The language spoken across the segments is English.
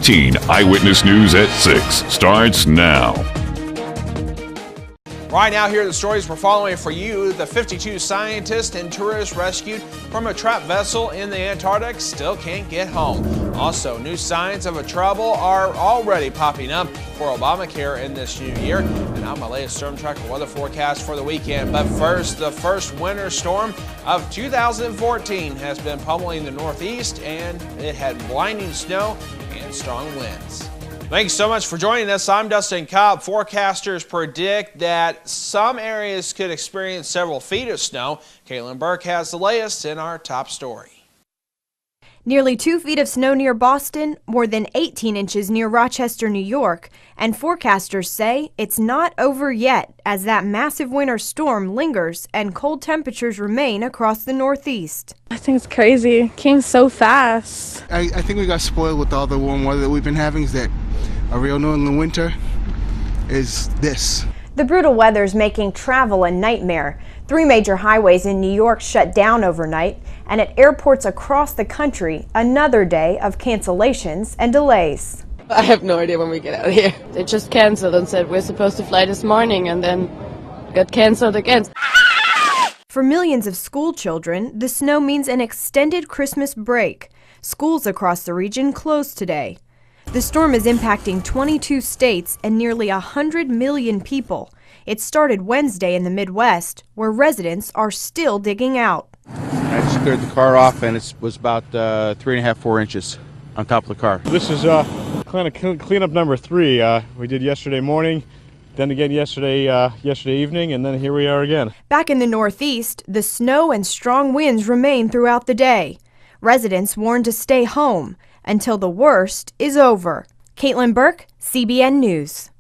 18 Eyewitness News at 6 starts now. Right now, here are the stories we're following for you. The 52 scientists and tourists rescued from a trapped vessel in the Antarctic still can't get home. Also, new signs of trouble are already popping up for Obamacare in this new year. And now my latest storm tracker weather forecast for the weekend. But first, the first winter storm of 2014 has been pummeling the Northeast, and it had blinding snow and strong winds. Thanks so much for joining us. I'm Dustin Cobb. Forecasters predict that some areas could experience several feet of snow. Caitlin Burke has the latest in our top story. Nearly 2 feet of snow near Boston, more than 18 inches near Rochester, New York, and forecasters say it's not over yet as that massive winter storm lingers and cold temperatures remain across the Northeast. I think it's crazy. It came so fast. I think we got spoiled with all the warm weather that we've been having. Is that a real New England winter is this. The brutal weather's making travel a nightmare. 3 major highways in New York shut down overnight, and at airports across the country, another day of cancellations and delays. I have no idea when we get out of here. They just canceled and said we're supposed to fly this morning and then got canceled again. For millions of school children, the snow means an extended Christmas break. Schools across the region closed today. The storm is impacting 22 states and nearly 100 million people. It started Wednesday in the Midwest, where residents are still digging out. I just cleared the car off, and it was about 3.5, 4 inches on top of the car. This is kind of cleanup number 3. We did yesterday morning, then again yesterday evening, and then here we are again. Back in the Northeast, the snow and strong winds remain throughout the day. Residents warned to stay home until the worst is over. Caitlin Burke, CBN News.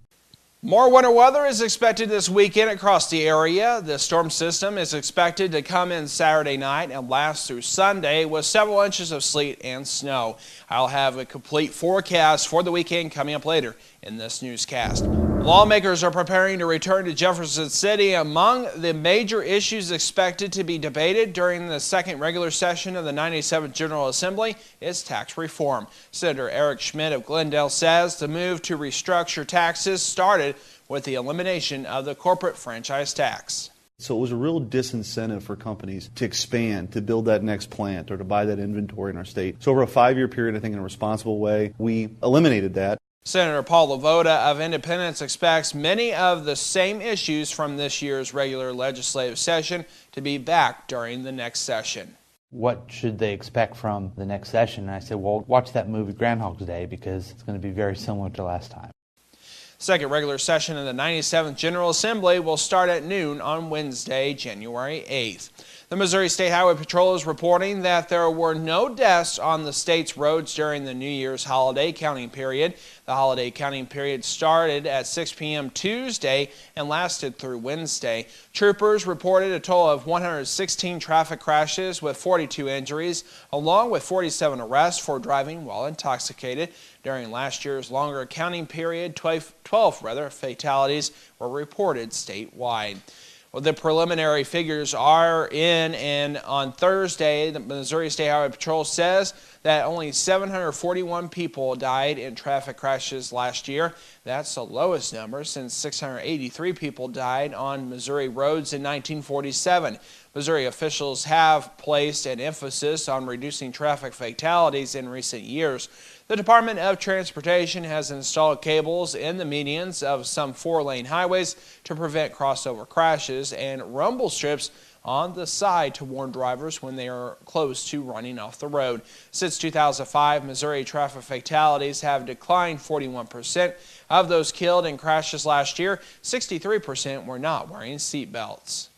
More winter weather is expected this weekend across the area. The storm system is expected to come in Saturday night and last through Sunday with several inches of sleet and snow. I'll have a complete forecast for the weekend coming up later in this newscast. Lawmakers are preparing to return to Jefferson City. Among the major issues expected to be debated during the second regular session of the 97th General Assembly is tax reform. Senator Eric Schmidt of Glendale says the move to restructure taxes started with the elimination of the corporate franchise tax. So it was a real disincentive for companies to expand, to build that next plant or to buy that inventory in our state. So over a 5-year period, I think in a responsible way, we eliminated that. Senator Paul Lavoda of Independence expects many of the same issues from this year's regular legislative session to be back during the next session. What should they expect from the next session? And I said, well, watch that movie Groundhog's Day because it's going to be very similar to last time. Second regular session of the 97th General Assembly will start at noon on Wednesday, January 8th. The Missouri State Highway Patrol is reporting that there were no deaths on the state's roads during the New Year's holiday counting period. The holiday counting period started at 6 p.m. Tuesday and lasted through Wednesday. Troopers reported a total of 116 traffic crashes with 42 injuries, along with 47 arrests for driving while intoxicated. During last year's longer counting period, 12 fatalities were reported statewide. Well, the preliminary figures are in, and on Thursday, the Missouri State Highway Patrol says that only 741 people died in traffic crashes last year. That's the lowest number since 683 people died on Missouri roads in 1947. Missouri officials have placed an emphasis on reducing traffic fatalities in recent years. The Department of Transportation has installed cables in the medians of some 4-lane highways to prevent crossover crashes and rumble strips on the side to warn drivers when they are close to running off the road. Since 2005, Missouri traffic fatalities have declined 41%. Of those killed in crashes last year, 63% were not wearing seat belts.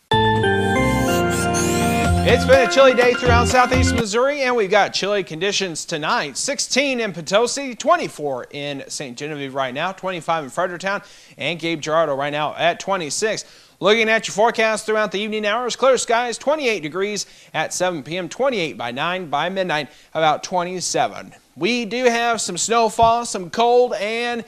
It's been a chilly day throughout southeast Missouri, and we've got chilly conditions tonight. 16 in Potosi, 24 in St. Genevieve right now, 25 in Fredericktown, and Gabe Girardeau right now at 26. Looking at your forecast throughout the evening hours, clear skies, 28 degrees at 7 p.m., 28 by 9 by midnight, about 27. We do have some snowfall, some cold, and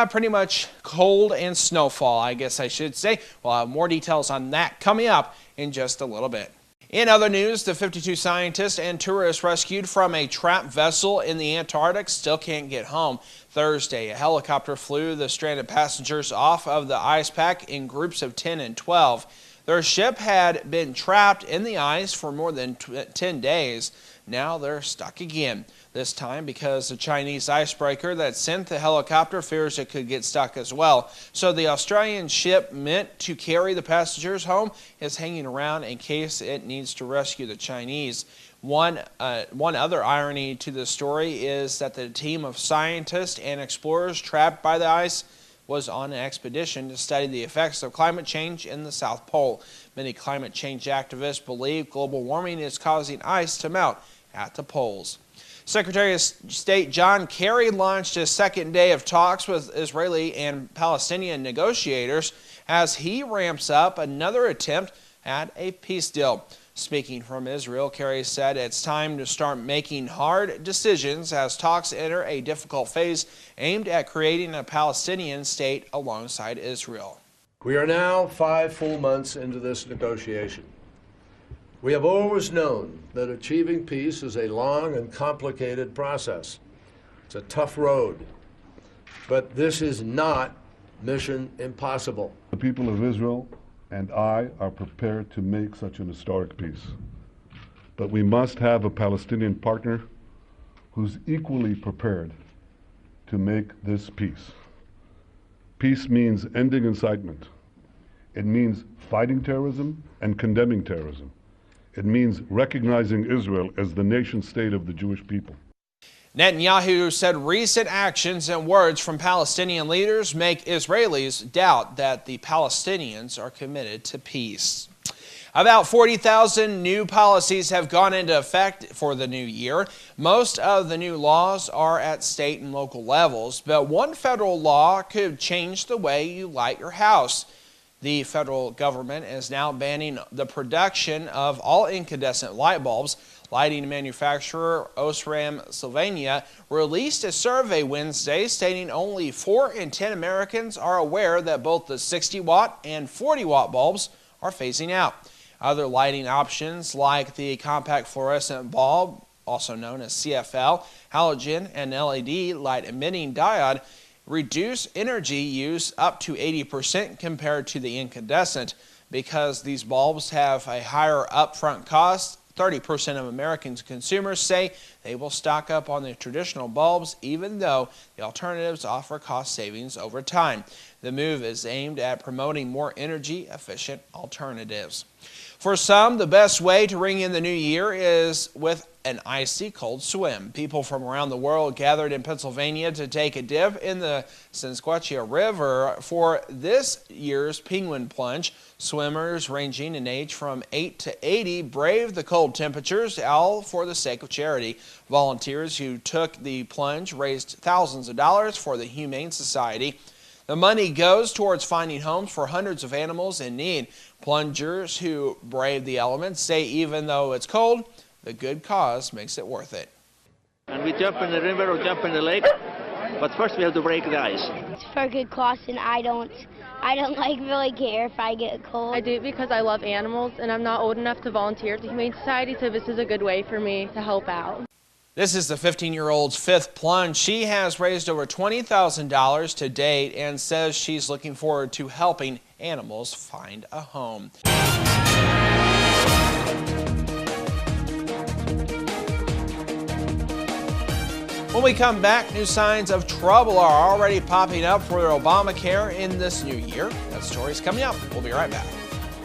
pretty much cold and snowfall, I guess I should say. We'll have more details on that coming up in just a little bit. In other news, the 52 scientists and tourists rescued from a trapped vessel in the Antarctic still can't get home. Thursday, a helicopter flew the stranded passengers off of the ice pack in groups of 10 and 12. Their ship had been trapped in the ice for more than 10 days. Now they're stuck again, this time because the Chinese icebreaker that sent the helicopter fears it could get stuck as well. So the Australian ship meant to carry the passengers home is hanging around in case it needs to rescue the Chinese. One other irony to the story is that the team of scientists and explorers trapped by the ice was on an expedition to study the effects of climate change in the South Pole. Many climate change activists believe global warming is causing ice to melt at the poles. Secretary of State John Kerry launched his second day of talks with Israeli and Palestinian negotiators as he ramps up another attempt at a peace deal. Speaking from Israel, Kerry said it's time to start making hard decisions as talks enter a difficult phase aimed at creating a Palestinian state alongside Israel. We are now 5 full months into this negotiation. We have always known that achieving peace is a long and complicated process. It's a tough road, but this is not mission impossible. The people of Israel and I are prepared to make such an historic peace. But we must have a Palestinian partner who's equally prepared to make this peace. Peace means ending incitement. It means fighting terrorism and condemning terrorism. It means recognizing Israel as the nation state of the Jewish people. Netanyahu said recent actions and words from Palestinian leaders make Israelis doubt that the Palestinians are committed to peace. About 40,000 new policies have gone into effect for the new year. Most of the new laws are at state and local levels, but one federal law could change the way you light your house. The federal government is now banning the production of all incandescent light bulbs. Lighting manufacturer Osram Sylvania released a survey Wednesday stating only 4 in 10 Americans are aware that both the 60-watt and 40-watt bulbs are phasing out. Other lighting options like the compact fluorescent bulb, also known as CFL, halogen, and LED light-emitting diode, reduce energy use up to 80% compared to the incandescent. Because these bulbs have a higher upfront cost, 30% of American consumers say they will stock up on the traditional bulbs even though the alternatives offer cost savings over time. The move is aimed at promoting more energy-efficient alternatives. For some, the best way to ring in the new year is with an icy cold swim. People from around the world gathered in Pennsylvania to take a dip in the Susquehanna River for this year's penguin plunge. Swimmers ranging in age from 8 to 80 braved the cold temperatures, all for the sake of charity. Volunteers who took the plunge raised thousands of dollars for the Humane Society. The money goes towards finding homes for hundreds of animals in need. Plungers who brave the elements say even though it's cold, the good cause makes it worth it. And we jump in the river or jump in the lake, but first we have to break the ice. It's for a good cause, and I don't like really care if I get cold. I do it because I love animals, and I'm not old enough to volunteer at the Humane Society, so this is a good way for me to help out. This is the 15-year-old's 5th plunge. She has raised over $20,000 to date and says she's looking forward to helping animals find a home. When we come back, new signs of trouble are already popping up for Obamacare in this new year. That story's coming up. We'll be right back.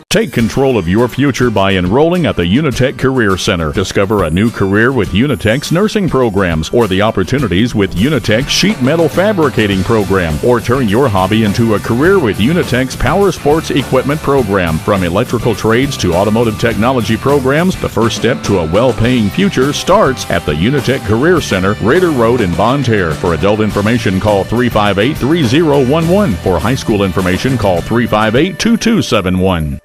Take control of your future by enrolling at the Unitech Career Center. Discover a new career with Unitech's nursing programs or the opportunities with Unitech's sheet metal fabricating program, or turn your hobby into a career with Unitech's power sports equipment program. From electrical trades to automotive technology programs, the first step to a well-paying future starts at the Unitech Career Center, Raider Road in Bonne Terre. For adult information, call 358-3011. For high school information, call 358-2271.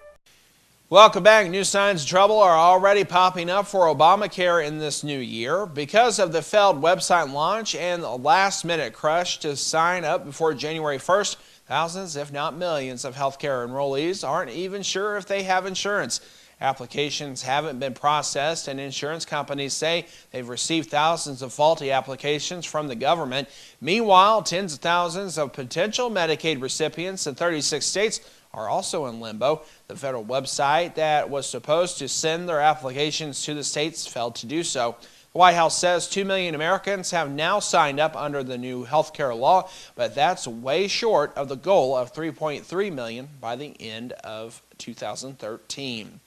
Welcome back. New signs of trouble are already popping up for Obamacare in this new year. Because of the failed website launch and the last-minute crush to sign up before January 1st, thousands, if not millions, of healthcare enrollees aren't even sure if they have insurance. Applications haven't been processed, and insurance companies say they've received thousands of faulty applications from the government. Meanwhile, tens of thousands of potential Medicaid recipients in 36 states are also in limbo. The federal website that was supposed to send their applications to the states failed to do so. The White House says 2 million Americans have now signed up under the new health care law, but that's way short of the goal of 3.3 million by the end of 2013.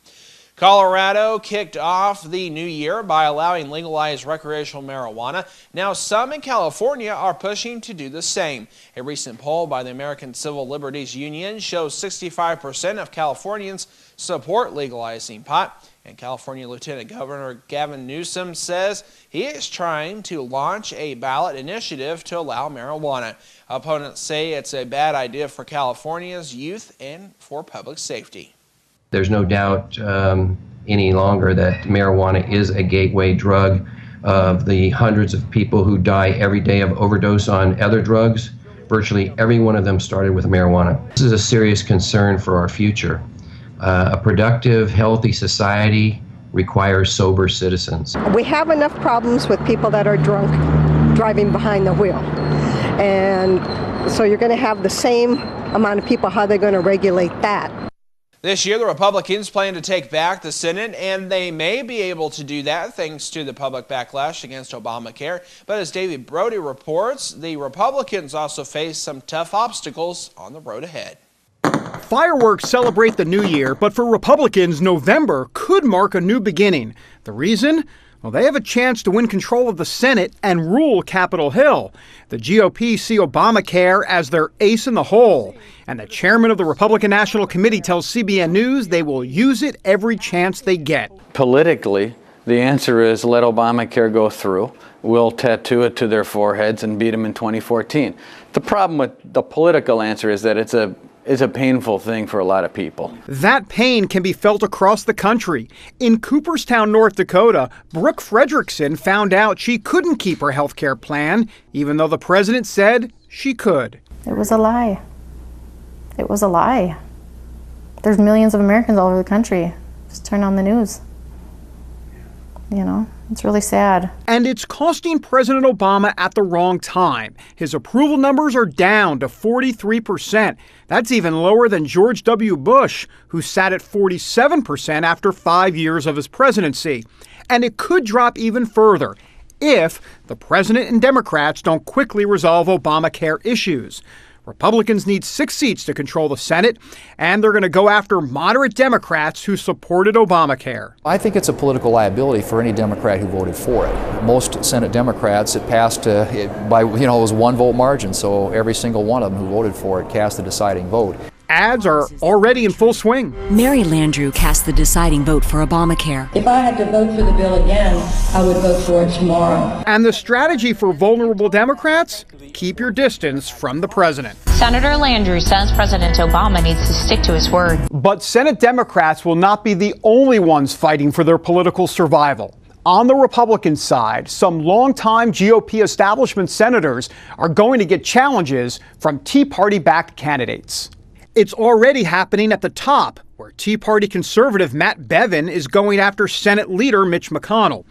Colorado kicked off the new year by allowing legalized recreational marijuana. Now some in California are pushing to do the same. A recent poll by the American Civil Liberties Union shows 65% of Californians support legalizing pot. And California Lieutenant Governor Gavin Newsom says he is trying to launch a ballot initiative to allow marijuana. Opponents say it's a bad idea for California's youth and for public safety. There's no doubt any longer that marijuana is a gateway drug. Of the hundreds of people who die every day of overdose on other drugs, virtually every one of them started with marijuana. This is a serious concern for our future. A productive, healthy society requires sober citizens. We have enough problems with people that are drunk driving behind the wheel. And so you're going to have the same amount of people. How they're going to regulate that? This year, the Republicans plan to take back the Senate, and they may be able to do that thanks to the public backlash against Obamacare. But as David Brody reports, the Republicans also face some tough obstacles on the road ahead. Fireworks celebrate the new year, but for Republicans, November could mark a new beginning. The reason? Well, they have a chance to win control of the Senate and rule Capitol Hill. The GOP see Obamacare as their ace in the hole. And the chairman of the Republican National Committee tells CBN News they will use it every chance they get. Politically, the answer is let Obamacare go through. We'll tattoo it to their foreheads and beat them in 2014. The problem with the political answer is that it's a painful thing for a lot of people. That pain can be felt across the country. In Cooperstown, North Dakota, Brooke Fredrickson found out she couldn't keep her health care plan, even though the president said she could. It was a lie. It was a lie. There's millions of Americans all over the country. Just turn on the news. You know, it's really sad. And it's costing President Obama at the wrong time. His approval numbers are down to 43%. That's even lower than George W. Bush, who sat at 47% after 5 years of his presidency. And it could drop even further if the president and Democrats don't quickly resolve Obamacare issues. Republicans need 6 seats to control the Senate, and they're going to go after moderate Democrats who supported Obamacare. I think it's a political liability for any Democrat who voted for it. Most Senate Democrats, it passed by, it was 1 vote margin, so every single one of them who voted for it cast the deciding vote. Ads are already in full swing. Mary Landrieu cast the deciding vote for Obamacare. If I had to vote for the bill again, I would vote for it tomorrow. And the strategy for vulnerable Democrats? Keep your distance from the president. Senator Landrieu says President Obama needs to stick to his word. But Senate Democrats will not be the only ones fighting for their political survival. On the Republican side, some longtime GOP establishment senators are going to get challenges from Tea Party-backed candidates. It's already happening at the top, where Tea Party conservative Matt Bevin is going after Senate leader Mitch McConnell.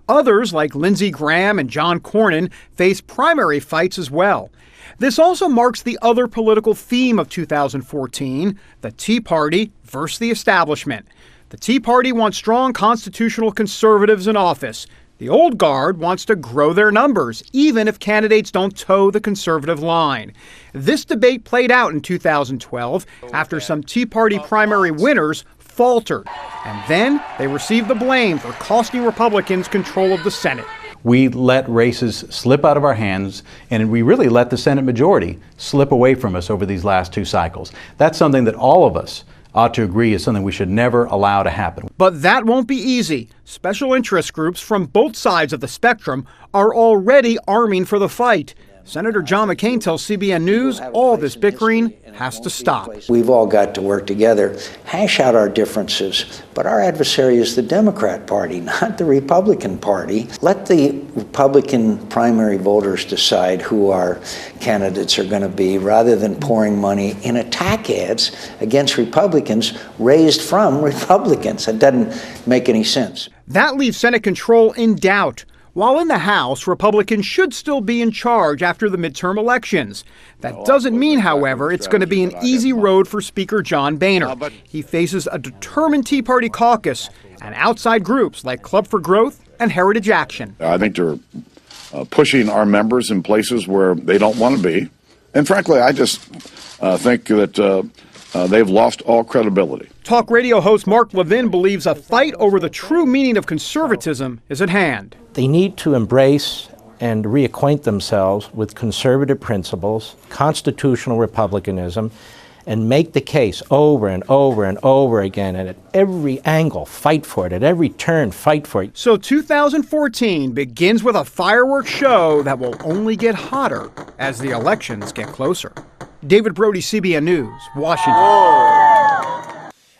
Others, like Lindsey Graham and John Cornyn, face primary fights as well. This also marks the other political theme of 2014, the Tea Party versus the establishment. The Tea Party wants strong constitutional conservatives in office. The old guard wants to grow their numbers, even if candidates don't toe the conservative line. This debate played out in 2012 after some Tea Party primary winners faltered, and then they received the blame for costing Republicans control of the Senate. We let races slip out of our hands, and we really let the Senate majority slip away from us over these last 2 cycles. That's something that all of us ought to agree is something we should never allow to happen. But that won't be easy. Special interest groups from both sides of the spectrum are already arming for the fight. Senator John McCain tells CBN News all this bickering has to stop. We've all got to work together, hash out our differences, but our adversary is the Democrat Party, not the Republican Party. Let the Republican primary voters decide who our candidates are going to be, rather than pouring money in attack ads against Republicans raised from Republicans. That doesn't make any sense. That leaves Senate control in doubt. While in the House, Republicans should still be in charge after the midterm elections. That doesn't mean, however, it's going to be an easy road for Speaker John Boehner. He faces a determined Tea Party caucus and outside groups like Club for Growth and Heritage Action. I think they're pushing our members in places where they don't want to be. And frankly, I just think that they've lost all credibility. Talk radio host Mark Levin believes a fight over the true meaning of conservatism is at hand. They need to embrace and reacquaint themselves with conservative principles, constitutional republicanism, and make the case over and over and over again, and at every angle, fight for it. At every turn, fight for it. So 2014 begins with a fireworks show that will only get hotter as the elections get closer. David Brody, CBN News, Washington.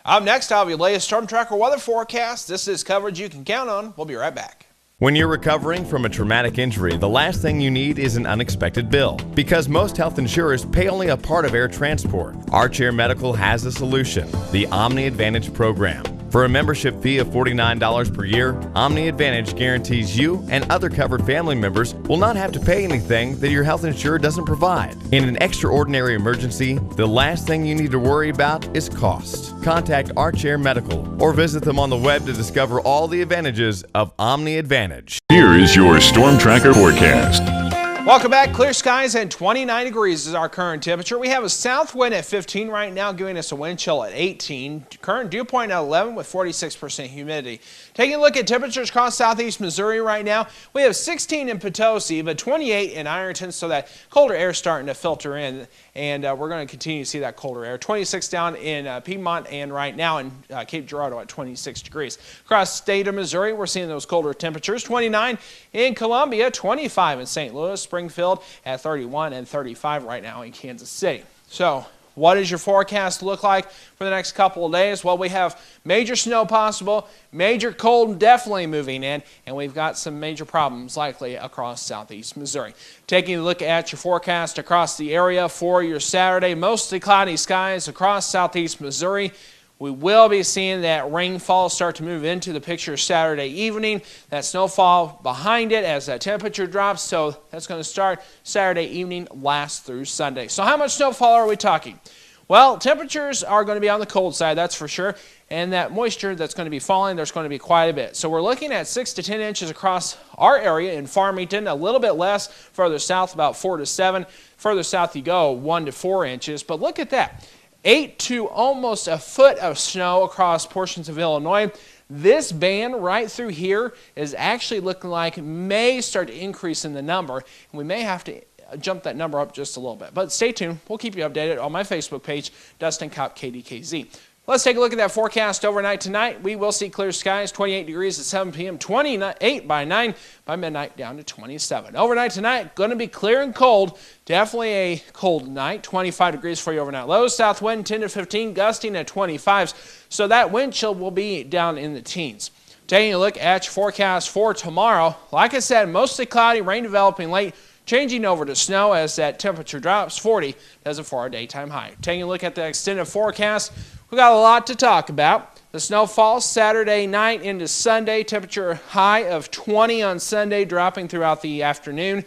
Up next, I'll have your latest Storm Tracker weather forecast. This is coverage you can count on. We'll be right back. When you're recovering from a traumatic injury, the last thing you need is an unexpected bill. Because most health insurers pay only a part of air transport, Archair Medical has a solution, the Omni Advantage program. For a membership fee of $49 per year, Omni Advantage guarantees you and other covered family members will not have to pay anything that your health insurer doesn't provide. In an extraordinary emergency, the last thing you need to worry about is cost. Contact Archair Medical or visit them on the web to discover all the advantages of Omni Advantage. Here is your Storm Tracker forecast. Welcome back. Clear skies and 29 degrees is our current temperature. We have a south wind at 15 right now, giving us a wind chill at 18. Current dew point at 11 with 46% humidity. Taking a look at temperatures across southeast Missouri right now, we have 16 in Potosi, but 28 in Ironton, so that colder air starting to filter in, and we're going to continue to see that colder air. 26 down in Piedmont, and right now in Cape Girardeau at 26 degrees. Across the state of Missouri, we're seeing those colder temperatures. 29 in Columbia, 25 in St. Louis, Springfield at 31 and 35 right now in Kansas City. So what does your forecast look like for the next couple of days? Well, we have major snow possible, major cold definitely moving in, and we've got some major problems likely across southeast Missouri. Taking a look at your forecast across the area for your Saturday, mostly cloudy skies across southeast Missouri. We will be seeing that rainfall start to move into the picture Saturday evening. That snowfall behind it as that temperature drops. So that's going to start Saturday evening, last through Sunday. So how much snowfall are we talking? Well, temperatures are going to be on the cold side, that's for sure. And that moisture that's going to be falling, there's going to be quite a bit. So we're looking at 6 to 10 inches across our area in Farmington, a little bit less further south, about 4 to 7. Further south you go, 1 to 4 inches. But look at that. 8 to almost a foot of snow across portions of Illinois. This band right through here is actually looking like may start to increase in the number, and we may have to jump that number up just a little bit. But stay tuned. We'll keep you updated on my Facebook page, Dustin Kopp, KDKZ. Let's take a look at that forecast overnight tonight. We will see clear skies, 28 degrees at 7 p.m., 28 by 9, by midnight down to 27. Overnight tonight, going to be clear and cold. Definitely a cold night, 25 degrees for your overnight lows. South wind 10 to 15, gusting at 25s. So that wind chill will be down in the teens. Taking a look at your forecast for tomorrow, like I said, mostly cloudy, rain developing late, changing over to snow as that temperature drops. 40 does it for our daytime high. Taking a look at the extended forecast, we got a lot to talk about. The snow falls Saturday night into Sunday. Temperature high of 20 on Sunday, dropping throughout the afternoon.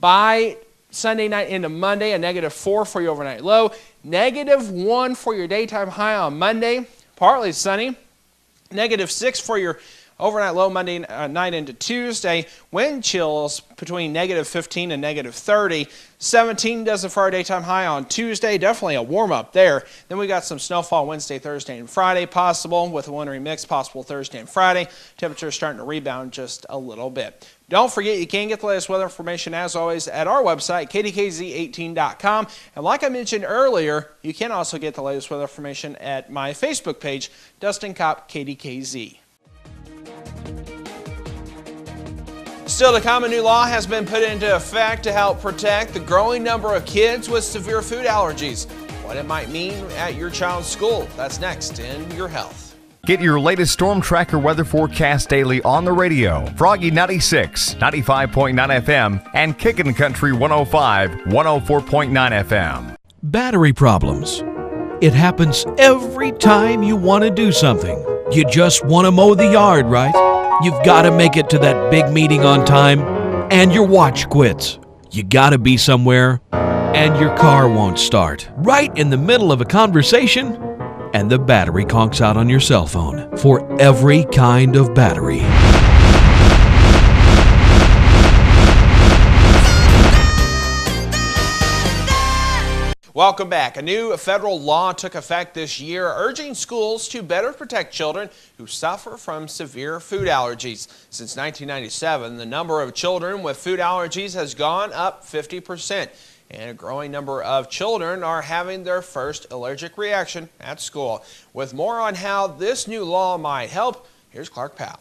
By Sunday night into Monday, a -4 for your overnight low. -1 for your daytime high on Monday. Partly sunny. -6 for your overnight low Monday night into Tuesday. Wind chills between -15 and -30. 17 does it for our daytime high on Tuesday. Definitely a warm-up there. Then we got some snowfall Wednesday, Thursday, and Friday possible with a wintry mix possible Thursday and Friday. Temperatures starting to rebound just a little bit. Don't forget, you can get the latest weather information, as always, at our website, KDKZ18.com. And like I mentioned earlier, you can also get the latest weather information at my Facebook page, Dustin Kopp, KDKZ. Still to come, a new law has been put into effect to help protect the growing number of kids with severe food allergies. What it might mean at your child's school. That's next in Your Health. Get your latest Storm Tracker weather forecast daily on the radio. Froggy 96, 95.9 FM, and Kickin' Country 105, 104.9 FM. Battery problems. It happens every time you want to do something. You just want to mow the yard, right? You've got to make it to that big meeting on time, and your watch quits. You got to be somewhere, and your car won't start. Right in the middle of a conversation, and the battery conks out on your cell phone. For every kind of battery. Welcome back. A new federal law took effect this year urging schools to better protect children who suffer from severe food allergies. Since 1997, the number of children with food allergies has gone up 50%, and a growing number of children are having their first allergic reaction at school. With more on how this new law might help, here's Clark Powell.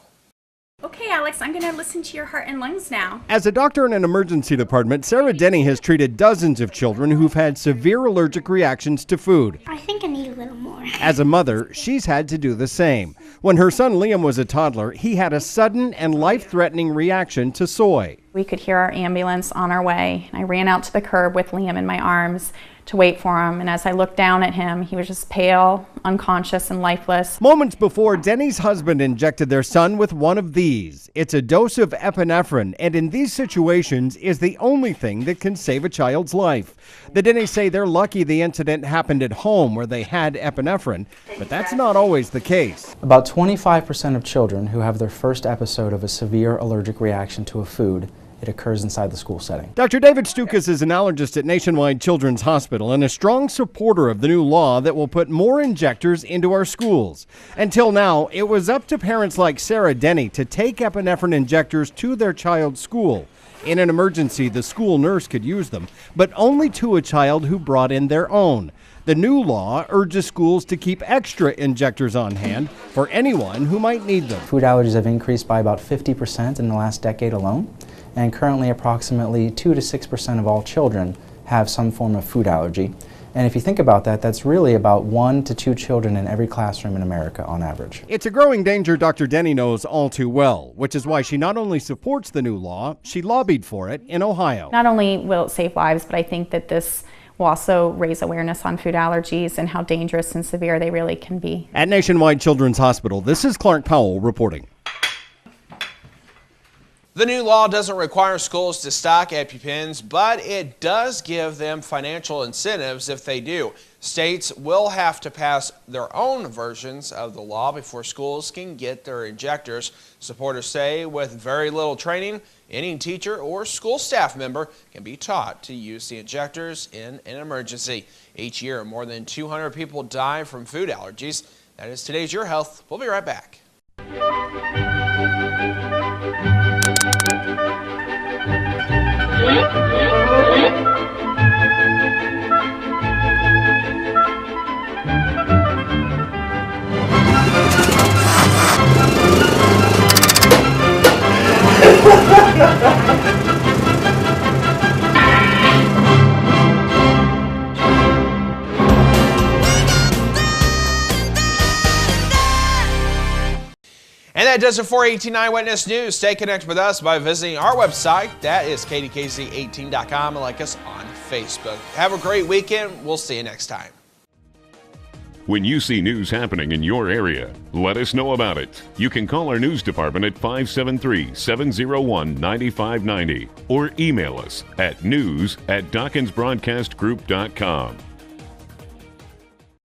Okay, Alex, I'm going to listen to your heart and lungs now. As a doctor in an emergency department, Sarah Denny has treated dozens of children who've had severe allergic reactions to food. I think I need a little more. As a mother, she's had to do the same. When her son Liam was a toddler, he had a sudden and life-threatening reaction to soy. We could hear our ambulance on our way. I ran out to the curb with Liam in my arms to wait for him, and as I looked down at him, he was just pale, unconscious, and lifeless. Moments before, Denny's husband injected their son with one of these. It's a dose of epinephrine, and in these situations is the only thing that can save a child's life. The Dennys say they're lucky the incident happened at home where they had epinephrine, but that's not always the case. About 25% of children who have their first episode of a severe allergic reaction to a food, it occurs inside the school setting. Dr. David Stukas is an allergist at Nationwide Children's Hospital and a strong supporter of the new law that will put more injectors into our schools. Until now, it was up to parents like Sarah Denny to take epinephrine injectors to their child's school. In an emergency, the school nurse could use them, but only to a child who brought in their own. The new law urges schools to keep extra injectors on hand for anyone who might need them. Food allergies have increased by about 50% in the last decade alone, and currently approximately 2 to 6% of all children have some form of food allergy. And if you think about that, that's really about 1 to 2 children in every classroom in America on average. It's a growing danger Dr. Denny knows all too well, which is why she not only supports the new law, she lobbied for it in Ohio. Not only will it save lives, but I think that this will also raise awareness on food allergies and how dangerous and severe they really can be. At Nationwide Children's Hospital, this is Clark Powell reporting. The new law doesn't require schools to stock EpiPens, but it does give them financial incentives if they do. States will have to pass their own versions of the law before schools can get their injectors. Supporters say with very little training, any teacher or school staff member can be taught to use the injectors in an emergency. Each year, more than 200 people die from food allergies. That is today's Your Health. We'll be right back. And that does it for 18 Eyewitness News. Stay connected with us by visiting our website. That is KDKZ18.com, and like us on Facebook. Have a great weekend. We'll see you next time. When you see news happening in your area, let us know about it. You can call our news department at 573-701-9590 or email us at news@DawkinsBroadcastGroup.com.